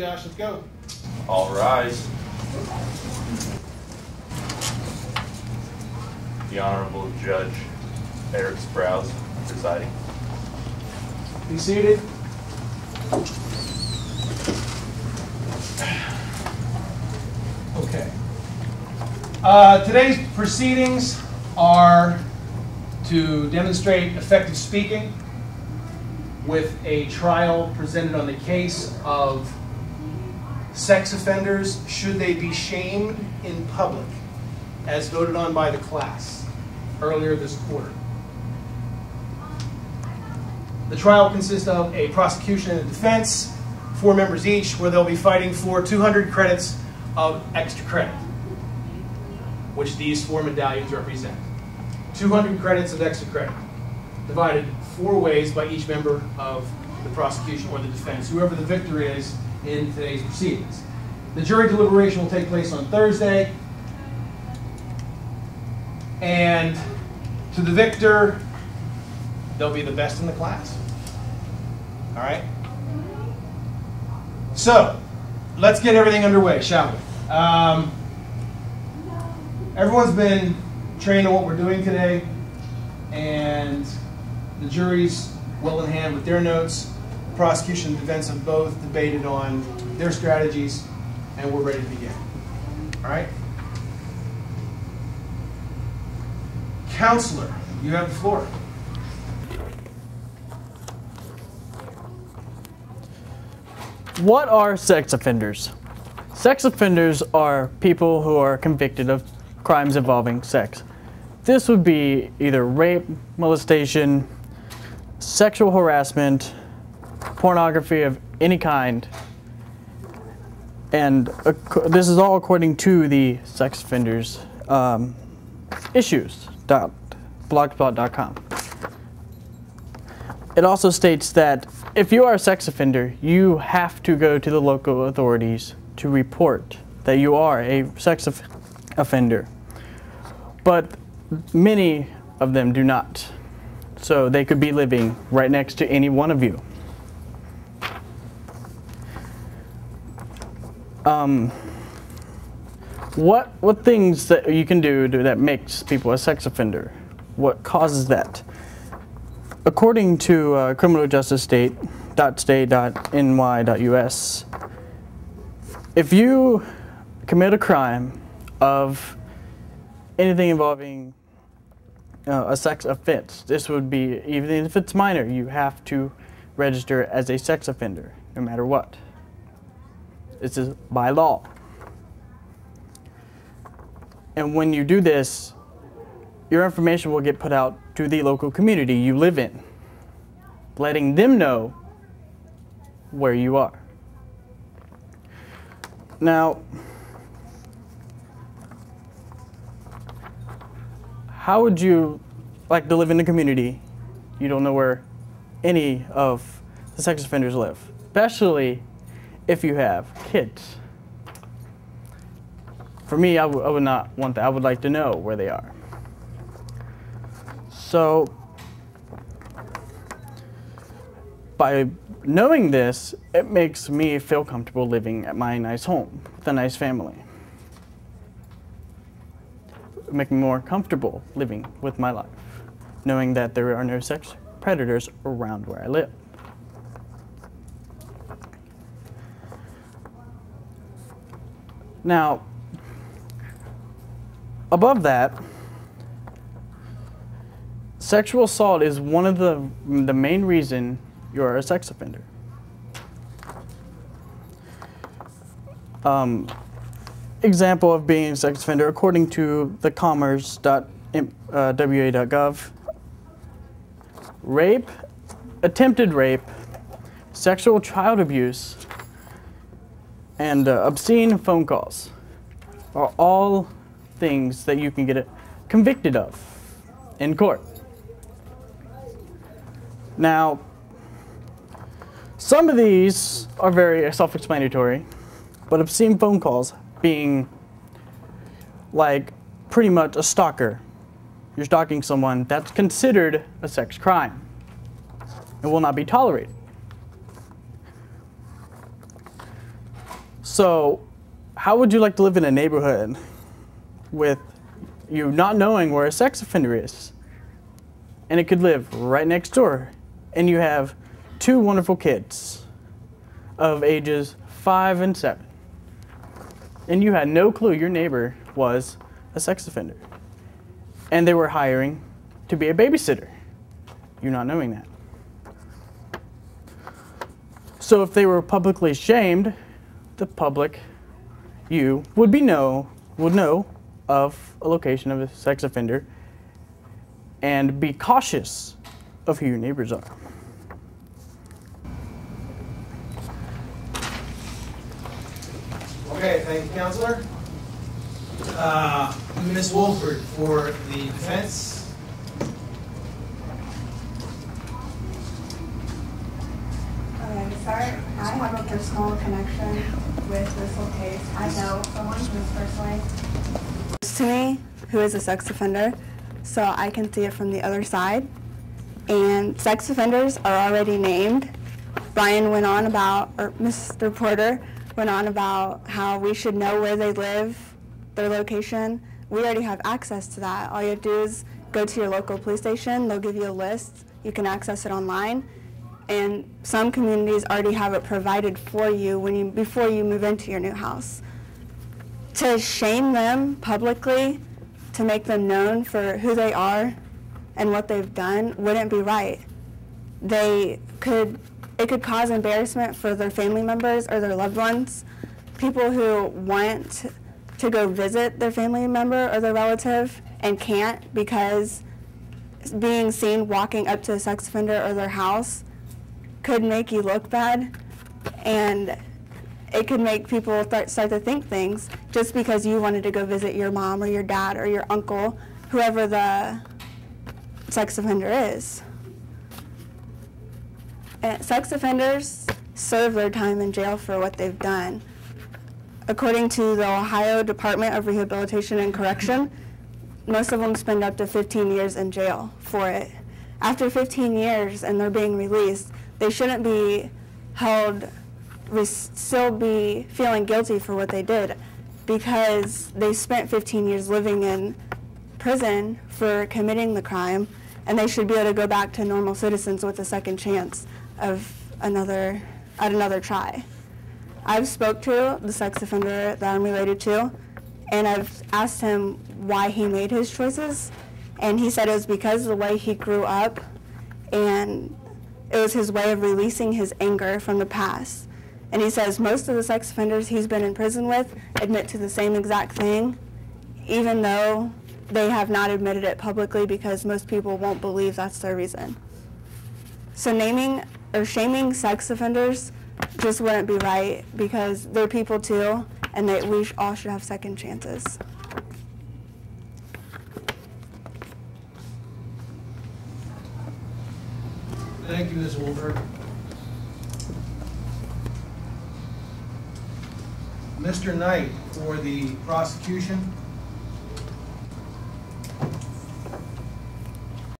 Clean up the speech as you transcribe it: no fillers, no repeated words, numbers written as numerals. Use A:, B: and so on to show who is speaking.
A: Josh, let's go.
B: All rise. The Honorable Judge Eric Sprouse presiding.
A: Be seated. Okay. Today's proceedings are to demonstrate effective speaking with a trial presented on the case of sex offenders should they be shamed in public, as voted on by the class earlier this quarter. The trial consists of a prosecution and a defense, 4 members each, where they'll be fighting for 200 credits of extra credit, which these 4 medallions represent. 200 credits of extra credit, divided 4 ways by each member of the prosecution or the defense, whoever the victor is in today's proceedings. The jury deliberation will take place on Thursday, and to the victor, they'll be the best in the class. All right? So, let's get everything underway, shall we? Everyone's been trained on what we're doing today, and the jury's well in hand with their notes. The prosecution and defense have both debated on their strategies, and we're ready to begin. All right? Counselor, you have the floor.
C: What are sex offenders? Sex offenders are people who are convicted of crimes involving sex. This would be either rape, molestation, sexual harassment, pornography of any kind, and this is all according to the sex offenders issues.blogspot.com. It also states that if you are a sex offender, you have to go to the local authorities to report that you are a sex offender. But many of them do not. So they could be living right next to any one of you. What things that you can do that makes people a sex offender? What causes that? According to criminal justice state.ny.us, if you commit a crime of anything involving a sex offense, this would be, even if it's minor, you have to register as a sex offender, no matter what. This is by law. And when you do this, your information will get put out to the local community you live in, letting them know where you are. Now, how would you like to live in a community you don't know where any of the sex offenders live, especially if you have kids? For me, I would not want that. I would like to know where they are. So, by knowing this, it makes me feel comfortable living at my nice home with a nice family. It makes me more comfortable living with my life, knowing that there are no sex predators around where I live. Now, above that, sexual assault is one of the main reason you're a sex offender. Example of being a sex offender, according to the commerce.wa.gov, rape, attempted rape, sexual child abuse, and obscene phone calls are all things that you can get convicted of in court. Now, some of these are very self-explanatory, but obscene phone calls being like pretty much a stalker. You're stalking someone, that's considered a sex crime and will not be tolerated. So, how would you like to live in a neighborhood with you not knowing where a sex offender is? And it could live right next door. And you have 2 wonderful kids of ages 5 and 7. And you had no clue your neighbor was a sex offender. And they were hiring to be a babysitter. You not knowing that. So if they were publicly shamed, the public, you, would know of a location of a sex offender and be cautious of who your neighbors are.
A: Okay, thank you, Counselor. Ms. Wolford for the defense.
D: Okay, sir, I have a personal connection with this whole case. I know someone who's personally close to me who is a sex offender, so I can see it from the other side. And sex offenders are already named. Brian went on about, or Mr. Porter went on about how we should know where they live, their location. We already have access to that. All you have to do is go to your local police station. They'll give you a list. You can access it online. And some communities already have it provided for you before you move into your new house. To shame them publicly, to make them known for who they are and what they've done wouldn't be right. It could cause embarrassment for their family members or their loved ones. People who want to go visit their family member or their relative and can't because being seen walking up to a sex offender or their house could make you look bad, and it could make people start to think things just because you wanted to go visit your mom or your dad or your uncle, whoever the sex offender is. And sex offenders serve their time in jail for what they've done. According to the Ohio Department of Rehabilitation and Correction, most of them spend up to 15 years in jail for it. After 15 years and they're being released, they shouldn't be still be feeling guilty for what they did because they spent 15 years living in prison for committing the crime, and they should be able to go back to normal citizens with a second chance of another try. I've spoke to the sex offender that I'm related to, and I've asked him why he made his choices, and he said it was because of the way he grew up, and it was his way of releasing his anger from the past. And he says most of the sex offenders he's been in prison with admit to the same exact thing, even though they have not admitted it publicly because most people won't believe that's their reason. So naming or shaming sex offenders just wouldn't be right because they're people too, and we all should have second chances.
A: Thank you, Ms. Wolford. Mr. Knight for the prosecution.